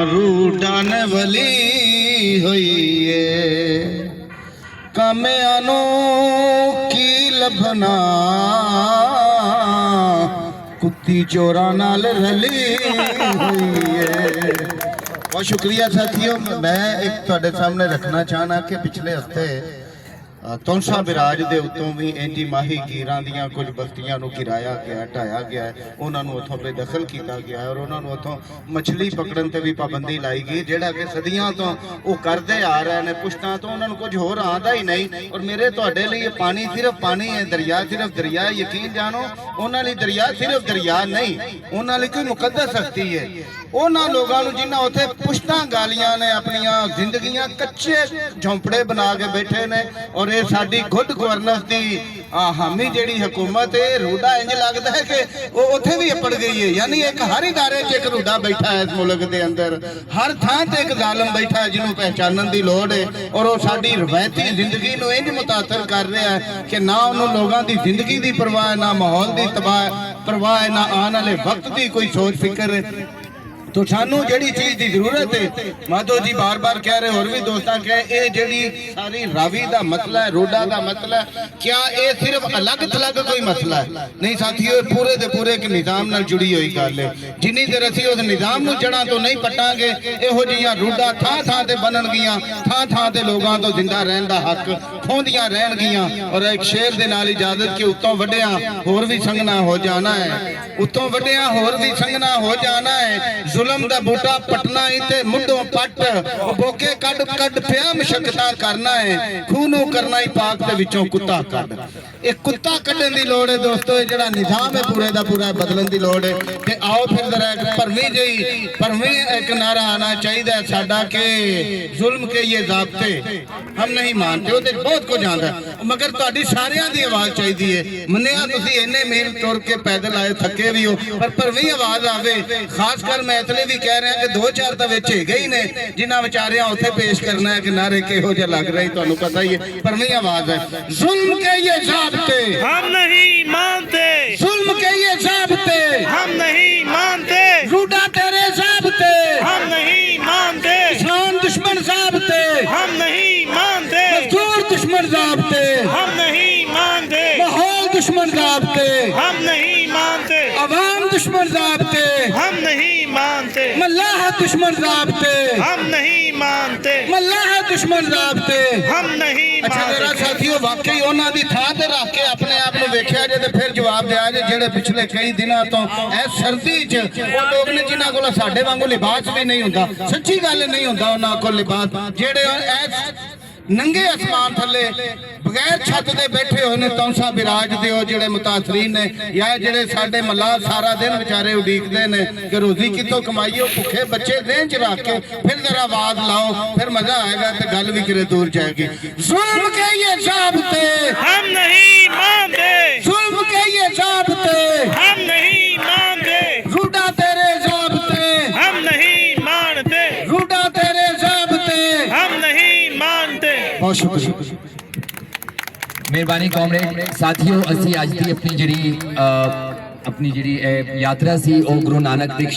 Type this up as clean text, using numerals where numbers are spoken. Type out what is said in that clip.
रूडन वली हुई कमियानो की लभना कुत्ती चोरा नाल रली हुई है। बहुत शुक्रिया साथियों। मैं एक तुहाडे सामने रखना चाहना कि पिछले हफ्ते तौंसा बिराज के उत्तों भी इंज माही कीरां दियां कुछ बस्तियां नूं गिराया गया, ढाया गया है, उन्होंने उतों बेदखल किया गया है और उन्होंने उतों मछली पकड़न ते भी पाबंदी लाई गई, जिहड़ा कि सदियां तो वो करते आ रहे हैं पुश्तां तो, उन्होंने कुछ होर आंदा ही नहीं। और मेरे तुहाडे लई पानी सिर्फ पानी है, दरिया सिर्फ दरिया। यकीन जानो उन्हां लई दरिया सिर्फ दरिया नहीं, उन्हां लई कोई मुकद्दस हस्ती है। उन्हां लोगां नूं जिन्हां उत्थे पुश्तां गालियां ने, अपनियां जिंदगियां कच्चे झोंपड़े बना के बैठे ने और ये साडी गुड गवर्नेंस दी हामी जिहड़ी हुकूमत है, रूडा इंज लगदा है कि वो उत्थे भी अपड़ गई है। यानी एक हर इदारे च एक रूडा बैठा है इस मुल्क दे अंदर, हर थां ते एक जालिम बैठा है जिन्होंने पहचानन दी लोड़ है और वो साडी रवायती जिंदगी नूं इंज मुतासर कर रहा है कि ना उन्होंने लोगों की जिंदगी की परवाह, ना माहौल की परवाह, ना आने वाले वक्त की कोई सोच फिक्र। तो सानू जिहड़ी चीज़ की जरूरत है, माधो जी बार बार कह रहे, और भी दोस्तों कह, ये जिहड़ी सारी रावी का मसला है, रोडा का मसला है, क्या ये सिर्फ अलग थलग कोई मसला है? नहीं साथियों, पूरे दे पूरे एक निज़ाम नाल जुड़ी हुई गल है। जिन्नी देर असीं उस निज़ाम नूं जड़ां तो नहीं पट्टांगे, इहो जिहियां रूडा थां थां ते बनणगियां, थां थां ते लोगां तो जिंदा रहण दा हक खोंदियां रहणगियां। और एक शेर दे नाल इजाजत कि उत्तों वड्डियां होर भी संगना हो जाना है, उत्तों वड्डियां होर भी संगना हो जाना है। जुलम दा बूटा पटना ही ते मुंडों पट बोके कड कड पिया मशक्कतां करना है, खूनू करना ही पाक दे विचों कुत्ता कड। एक कुत्ता कड्डण दी लोड़ है दोस्तों, ये जिहड़ा निज़ाम है पूरे दा पूरा बदलन दी लोड़ है। ते आओ फिर जरा एक भरवीं एक नारा आना चाहिए साडा के जुल्म के ये ज़ाब्ते हम नहीं मानते। वो बहुत कुछ आंदा मगर तुहाडी सारियां दी आवाज़ चाहिए। मन्निया तुसीं इन्ने मील तुर के पैदल आए, थके भी हो, पर भरवीं आवाज़ आवे। खासकर मैं इसलिए भी कह रहे हैं कि 2-4 तो विच हैगे ही ने जिन्हां विचारियां उत्थे पेश करना है कि नारे किहो जिहा लग रहे, तुहानूं पता ही है। भरवीं आवाज़ है, जुल्म के ये ज़ाब्ते हम नहीं मानते, जुल्म के ये ज़ाब्ते हम नहीं मानते, रूडा तेरे ज़ाब्ते हम नहीं मानते, किसान दुश्मन ज़ाब्ते हम नहीं मानते, मजदूर दुश्मन ज़ाब्ते हम नहीं मानते, माहौल दुश्मन ज़ाब्ते हम नहीं मानते, अवाम दुश्मन ज़ाब्ते हम नहीं मानते, मल्लाह दुश्मन ज़ाब्ते हम नहीं मानते, मल्लाह दुश्मन ज़ाब्ते हम नहीं अच्छा मेरा मानते। साथियों, वाकई उन्हां दी थां ते रख के अपने आप नूं वेखिया जे ते फिर जवाब दिया जे जेड़े पिछले कई दिनों तो इस सर्दी च वो लोग ने जिन्हां कोल साडे वांगू लिबास भी नहीं हुंदा, सच्ची गल नहीं हुंदा उन्हां कोल लिबास, जेड़े इस नंगे आसमान थले बगैर छत दे बैठे हुए ने तौंसा बिराज दे जिहड़े मुतासरीन ने, या जिहड़े साडे मल्लाह सारा दिन बेचारे उडीकदे ने कि रोजी कितों कमाईओ, भुखे बच्चे देन च रख के फिर जरा आवाज लाओ, फिर मजा आएगा तो गल भी किरे दूर जाएगी। जुल्म के ये ज़ाब्ते हम नहीं मानते, जुल्म के ये ज़ाब्ते हम नहीं मानते, रूडा तेरे ज़ाब्ते हम नहीं मानते, रूडा तेरे ज़ाब्ते हम नहीं मानते। बहुत शुक्रिया। मेहरबानी कॉमरेड साथियों, असी अज की अपनी जिहड़ी यात्रा सी, ओ गुरु नानक देव